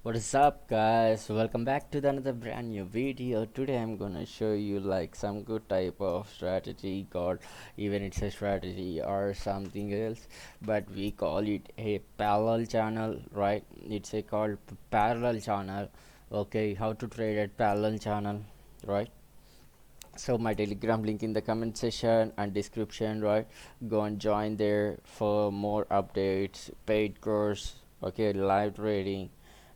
What is up, guys? Welcome back to another brand new video. Today I'm gonna show you like some good type of strategy called, even it's a strategy or something else, but we call it a parallel channel, right? It's a called parallel channel. Okay, how to trade at parallel channel, right? So my telegram link in the comment section and description, right? Go and join there for more updates, paid course, okay, live trading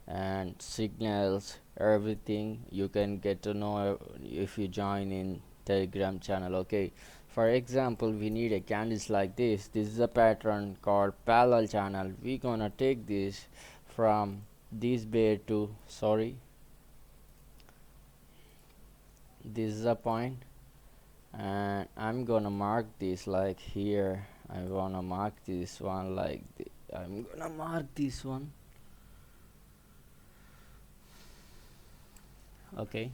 and signals, everything you can get to know if you join in telegram channel. Okay, for example, we need a candles like this is a pattern called parallel channel. We gonna take this from this bear to this is a point, and I'm gonna mark this like here. I wanna mark this one like I'm gonna mark this one. Okay,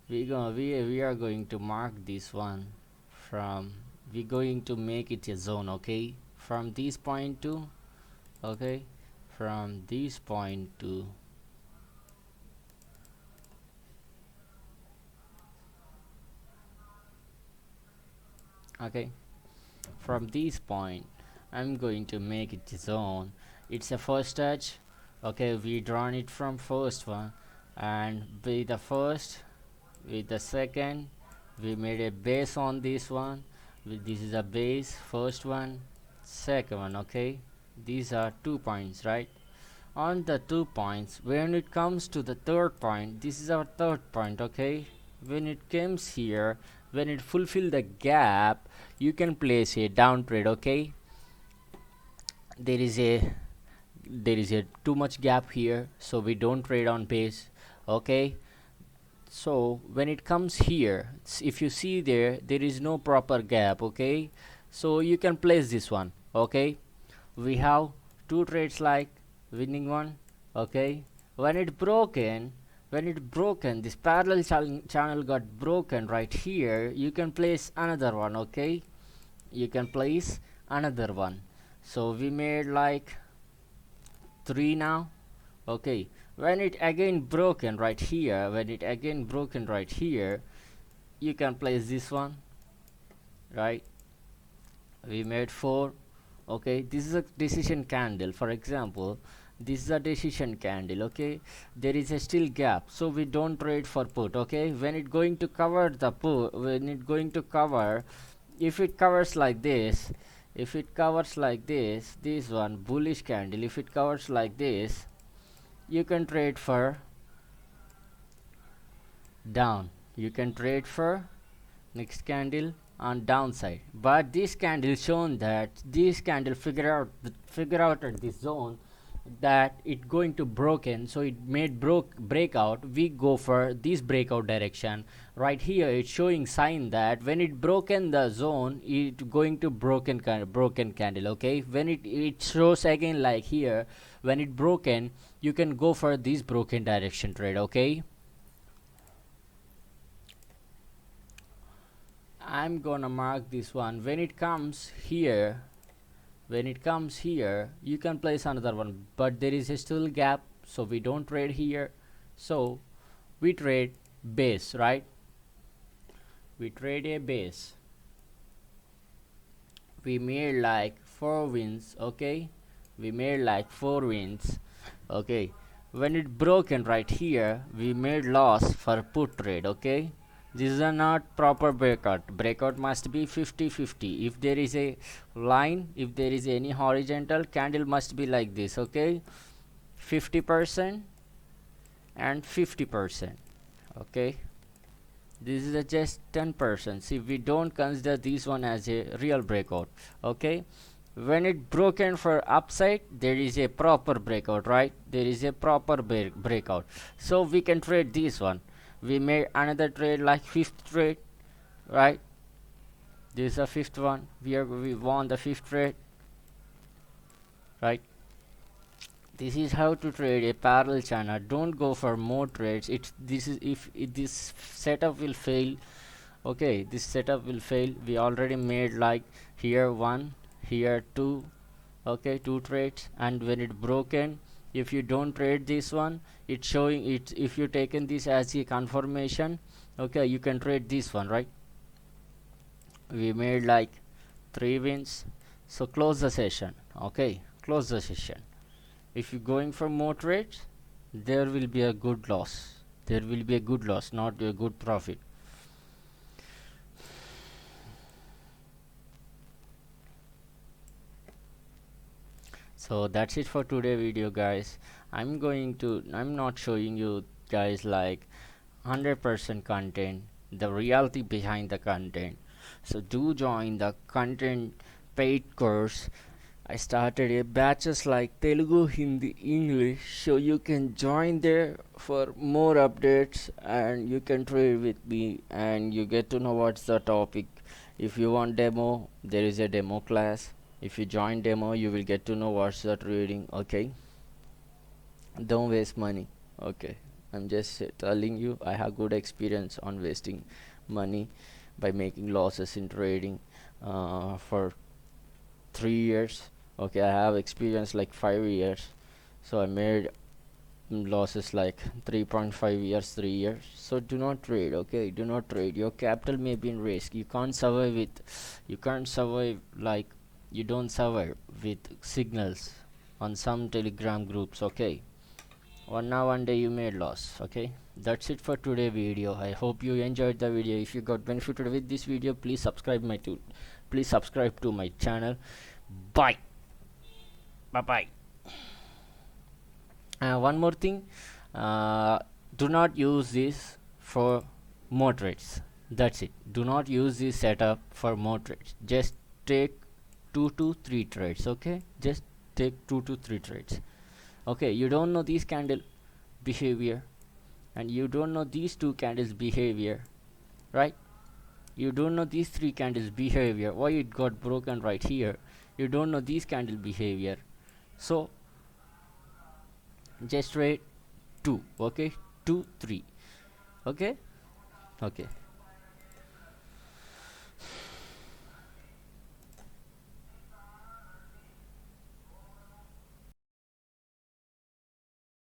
we are going to mark this one from, we're going to make it a zone. Okay, from this point to, okay, from this point to, okay, from this point I'm going to make it a zone. It's a first touch. Okay, we drawn it from first one, and with the first, with the second, we made a base on this one. This is a base, first one, second one. Okay, these are 2 points, right? On the 2 points, when it comes to the third point, this is our third point. Okay, when it comes here, when it fulfill the gap, you can place a down trade. Okay, there is a too much gap here, so we don't trade on base. Okay, so when it comes here, if you see there is no proper gap. Okay, so you can place this one. Okay, we have two trades like winning one. Okay, when it broken, this parallel channel got broken right here, you can place another one. Okay, you can place another one. So we made like 3 now. Okay, when it again broken right here, you can place this one, right? We made 4. Okay, this is a decision candle. For example, this is a decision candle. Okay, there is a still gap, so we don't trade for put. Okay, when it going to cover the put, when it going to cover, if it covers like this, this one bullish candle, if it covers like this, you can trade for down, you can trade for next candle on downside. But this candle shown that this candle figure out at this zone that it going to broken, so it made breakout. We go for this breakout direction. Right here it's showing sign that when it broken the zone, it going to broken candle. Okay, when it shows again like here, when it broken, you can go for this broken direction trade. Okay, I'm gonna mark this one. When it comes here, you can place another one, but there is a still gap, so we don't trade here. So we trade base, right? We trade a base. We made like 4 wins. Okay, we made like 4 wins. Okay, when it broken right here, we made loss for put trade. Okay, this is a not proper breakout must be 50-50. If there is a line, if there is any horizontal candle, must be like this. Okay, 50% and 50%. Okay, this is a just 10%. See, we don't consider this one as a real breakout. Okay, when it broken for upside, there is a proper breakout, right? There is a proper breakout, so we can trade this one. We made another trade like fifth trade, right? This is a fifth one. We won the fifth trade, right? This is how to trade a parallel channel. Don't go for more trades. If this setup will fail. Okay, this setup will fail. We already made like here 1, here 2. okay, 2 trades, and when it broken, if you don't trade this one, it's showing it. If you taken this as a confirmation, okay, you can trade this one, right? We made like 3 wins, so close the session. Okay, close the session. If you're going for more trades, there will be a good loss. There will be a good loss, not a good profit. So that's it for today video, guys. I'm not showing you guys like 100% content, the reality behind the content. So do join the content paid course. I started a batches like Telugu, Hindi, English, so you can join there for more updates and you can trade with me and you get to know what's the topic. If you want demo, there is a demo class. If you join demo, you will get to know what's the trading. Okay, don't waste money. Okay, I'm just telling you, I have good experience on wasting money by making losses in trading for 3 years. Okay, I have experience like 5 years, so I made losses like 3.5 years, 3 years. So do not trade. Okay, do not trade. Your capital may be in risk. You can't survive like you don't survive with signals on some telegram groups. Okay, one day you made loss. Okay, that's it for today video. I hope you enjoyed the video. If you got benefited with this video, please subscribe to my channel. Bye bye. One more thing, uh, do not use this for more trades. That's it. Do not use this setup for more trades. Just take 2 to 3 trades. Okay, just take 2 to 3 trades. Okay, you don't know these candle behavior and you don't know these two candles behavior, right? You don't know these three candles behavior, why it got broken right here. You don't know these candle behavior, so just trade 2. Okay, 2 3. Okay, okay.